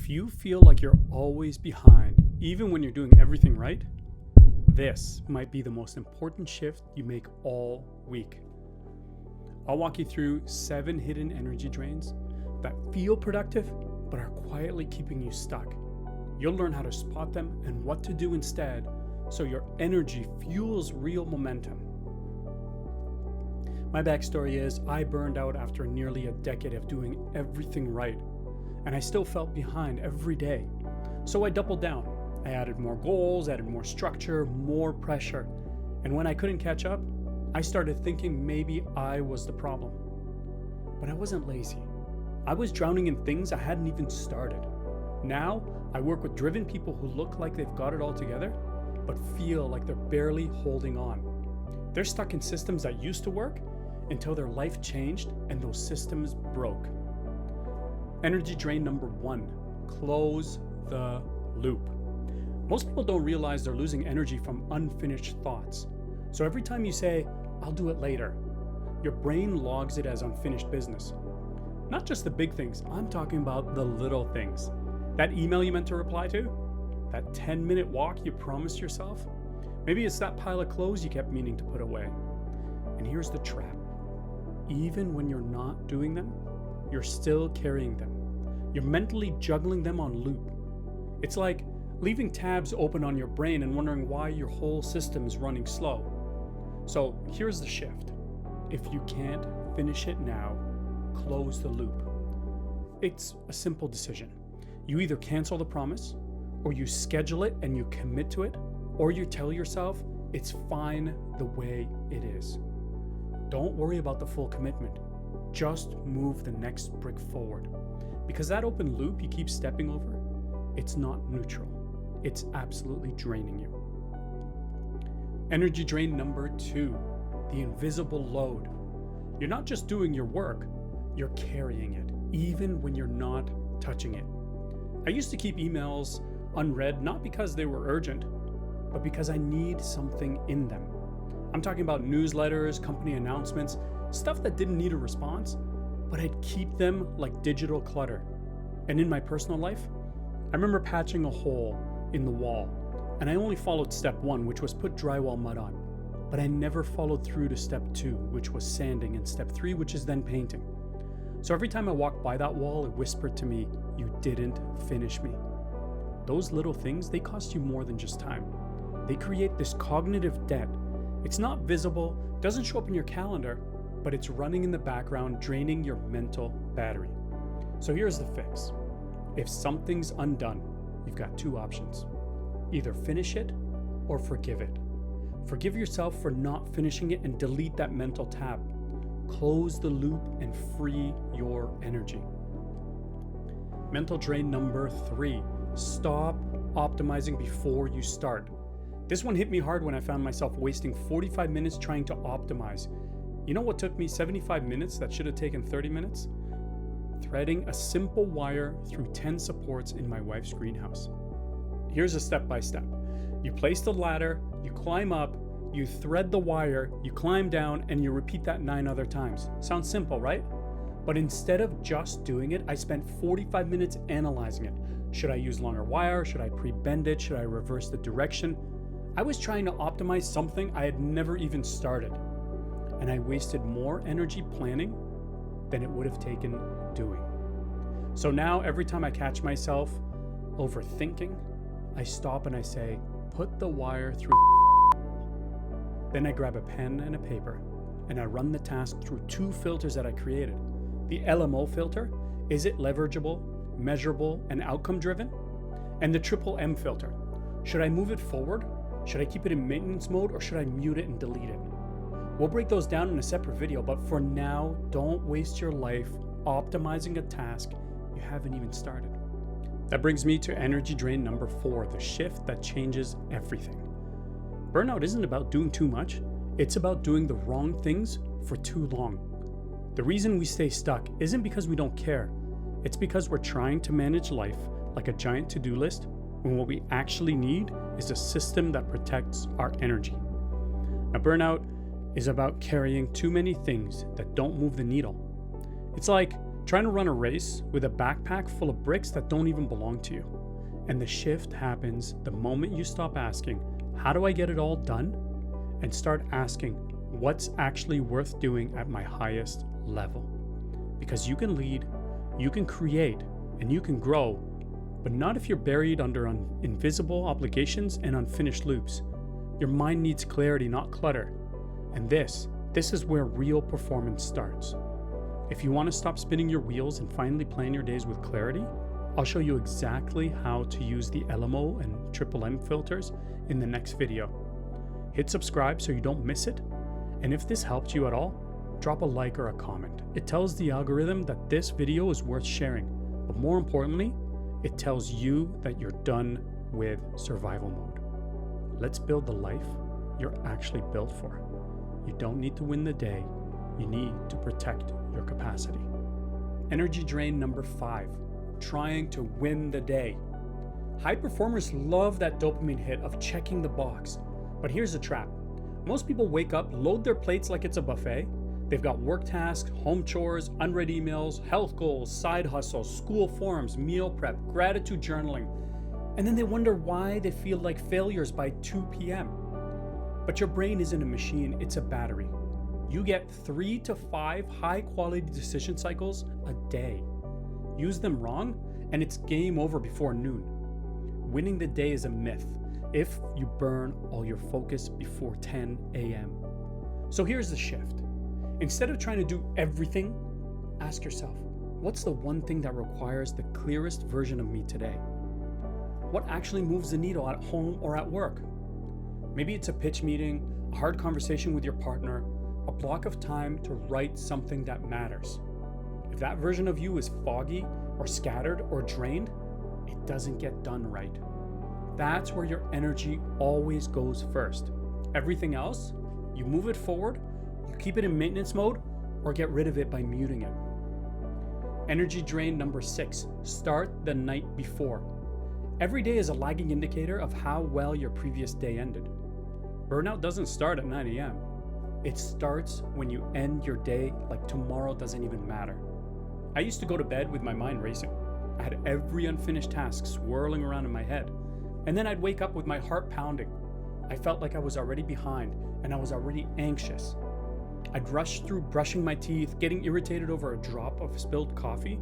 If you feel like you're always behind, even when you're doing everything right, this might be the most important shift you make all week. I'll walk you through 7 hidden energy drains that feel productive but are quietly keeping you stuck. You'll learn how to spot them and what to do instead so your energy fuels real momentum. My backstory is I burned out after nearly a decade of doing everything right, and I still felt behind every day. So I doubled down. I added more goals, added more structure, more pressure. And when I couldn't catch up, I started thinking maybe I was the problem. But I wasn't lazy. I was drowning in things I hadn't even started. Now, I work with driven people who look like they've got it all together, but feel like they're barely holding on. They're stuck in systems that used to work until their life changed and those systems broke. Energy drain number 1, close the loop. Most people don't realize they're losing energy from unfinished thoughts. So every time you say, I'll do it later, your brain logs it as unfinished business. Not just the big things, I'm talking about the little things. That email you meant to reply to? That 10-minute walk you promised yourself? Maybe it's that pile of clothes you kept meaning to put away. And here's the trap. Even when you're not doing them, you're still carrying them. You're mentally juggling them on loop. It's like leaving tabs open on your brain and wondering why your whole system is running slow. So here's the shift. If you can't finish it now, close the loop. It's a simple decision. You either cancel the promise, or you schedule it and you commit to it, or you tell yourself it's fine the way it is. Don't worry about the full commitment. Just move the next brick forward. Because that open loop you keep stepping over, it's not neutral. It's absolutely draining you. Energy drain number 2, the invisible load. You're not just doing your work, you're carrying it, even when you're not touching it. I used to keep emails unread, not because they were urgent, but because I need something in them. I'm talking about newsletters, company announcements, stuff that didn't need a response, but I'd keep them like digital clutter. And in my personal life, I remember patching a hole in the wall, and I only followed step 1, which was put drywall mud on. But I never followed through to step 2, which was sanding, and step 3, which is then painting. So every time I walked by that wall, it whispered to me, "You didn't finish me." Those little things, they cost you more than just time. They create this cognitive debt. It's not visible, doesn't show up in your calendar, but it's running in the background, draining your mental battery. So here's the fix. If something's undone, you've got 2 options. Either finish it or forgive it. Forgive yourself for not finishing it and delete that mental tab. Close the loop and free your energy. Mental drain number 3, stop optimizing before you start. This one hit me hard when I found myself wasting 45 minutes trying to optimize. You know what took me 75 minutes that should have taken 30 minutes? Threading a simple wire through 10 supports in my wife's greenhouse. Here's a step-by-step. You place the ladder, you climb up, you thread the wire, you climb down, and you repeat that 9 other times. Sounds simple, right? But instead of just doing it, I spent 45 minutes analyzing it. Should I use longer wire? Should I pre-bend it? Should I reverse the direction? I was trying to optimize something I had never even started. And I wasted more energy planning than it would have taken doing. So now every time I catch myself overthinking, I stop and I say, put the wire through the hole. Then I grab a pen and a paper and I run the task through 2 filters that I created. The LMO filter, is it leverageable, measurable, and outcome driven? And the triple M filter, should I move it forward? Should I keep it in maintenance mode or should I mute it and delete it? We'll break those down in a separate video, but for now, don't waste your life optimizing a task you haven't even started. That brings me to energy drain number 4, the shift that changes everything. Burnout isn't about doing too much, it's about doing the wrong things for too long. The reason we stay stuck isn't because we don't care, it's because we're trying to manage life like a giant to-do list when what we actually need is a system that protects our energy. Now, burnout is about carrying too many things that don't move the needle. It's like Trying to run a race with a backpack full of bricks that don't even belong to you. And the shift happens the moment you stop asking, how do I get it all done? And start asking, what's actually worth doing at my highest level? Because you can lead, you can create, and you can grow, but not if you're buried under invisible obligations and unfinished loops. Your mind needs clarity, not clutter. And this is where real performance starts. If you want to stop spinning your wheels and finally plan your days with clarity, I'll show you exactly how to use the LMO and M filters in the next video. Hit subscribe so you don't miss it. And if this helped you at all, drop a like or a comment. It tells the algorithm that this video is worth sharing, but more importantly, it tells you that you're done with survival mode. Let's build the life you're actually built for. You don't need to win the day, you need to protect your capacity. Energy drain number 5, trying to win the day. High performers love that dopamine hit of checking the box, but here's the trap. Most people wake up, load their plates like it's a buffet. They've got work tasks, home chores, unread emails, health goals, side hustles, school forums, meal prep, gratitude journaling, and then they wonder why they feel like failures by 2 p.m. But your brain isn't a machine, it's a battery. You get 3 to 5 high-quality decision cycles a day. Use them wrong, and it's game over before noon. Winning the day is a myth if you burn all your focus before 10 a.m. So here's the shift. Instead of trying to do everything, ask yourself, what's the one thing that requires the clearest version of me today? What actually moves the needle at home or at work? Maybe it's a pitch meeting, a hard conversation with your partner, a block of time to write something that matters. If that version of you is foggy or scattered or drained, it doesn't get done right. That's where your energy always goes first. Everything else, you move it forward, you keep it in maintenance mode, or get rid of it by muting it. Energy drain number 6, start the night before. Every day is a lagging indicator of how well your previous day ended. Burnout doesn't start at 9 a.m. It starts when you end your day like tomorrow doesn't even matter. I used to go to bed with my mind racing. I had every unfinished task swirling around in my head. And then I'd wake up with my heart pounding. I felt like I was already behind and I was already anxious. I'd rush through brushing my teeth, getting irritated over a drop of spilled coffee,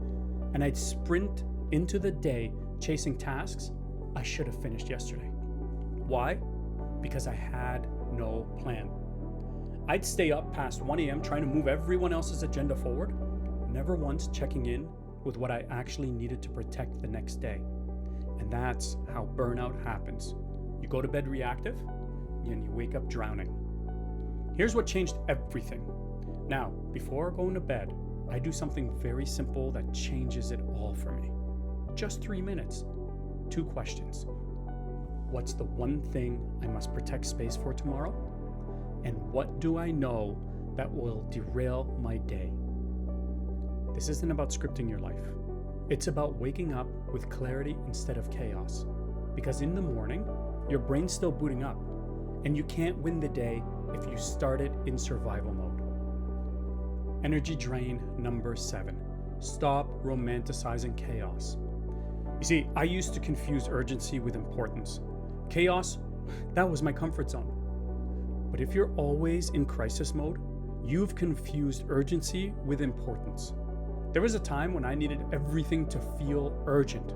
and I'd sprint into the day chasing tasks I should have finished yesterday. Why? Because I had no plan. I'd stay up past 1 a.m. trying to move everyone else's agenda forward, never once checking in with what I actually needed to protect the next day. And that's how burnout happens. You go to bed reactive, and you wake up drowning. Here's what changed everything. Now, before going to bed, I do something very simple that changes it all for me. Just 3 minutes. 2 questions. What's the one thing I must protect space for tomorrow? And what do I know that will derail my day? This isn't about scripting your life. It's about waking up with clarity instead of chaos. Because in the morning, your brain's still booting up, and you can't win the day if you start it in survival mode. Energy drain number 7. Stop romanticizing chaos. You see, I used to confuse urgency with importance. Chaos, that was my comfort zone. But if you're always in crisis mode, you've confused urgency with importance. There was a time when I needed everything to feel urgent.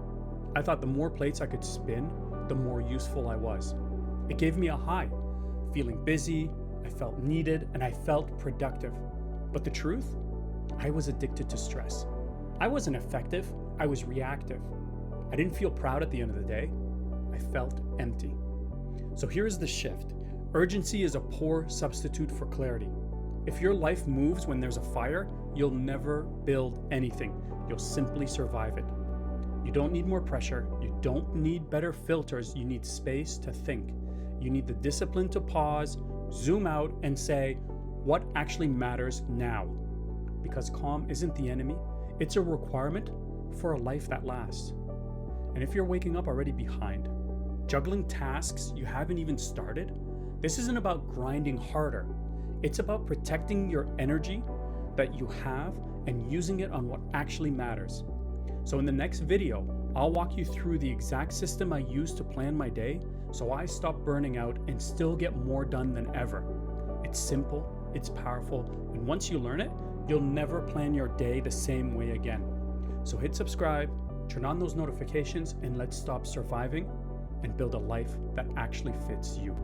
I thought the more plates I could spin, the more useful I was. It gave me a high. Feeling busy, I felt needed, and I felt productive. But the truth? I was addicted to stress. I wasn't effective, I was reactive. I didn't feel proud at the end of the day. I felt empty. So here's the shift. Urgency is a poor substitute for clarity. If your life moves when there's a fire, you'll never build anything. You'll simply survive it. You don't need more pressure. You don't need better filters. You need space to think. You need the discipline to pause, zoom out, and say, what actually matters now? Because calm isn't the enemy. It's a requirement for a life that lasts. And if you're waking up already behind, juggling tasks you haven't even started, this isn't about grinding harder. It's about protecting your energy that you have and using it on what actually matters. So in the next video, I'll walk you through the exact system I use to plan my day so I stop burning out and still get more done than ever. It's simple, it's powerful, and once you learn it, you'll never plan your day the same way again. So hit subscribe, turn on those notifications, and let's stop surviving and build a life that actually fits you.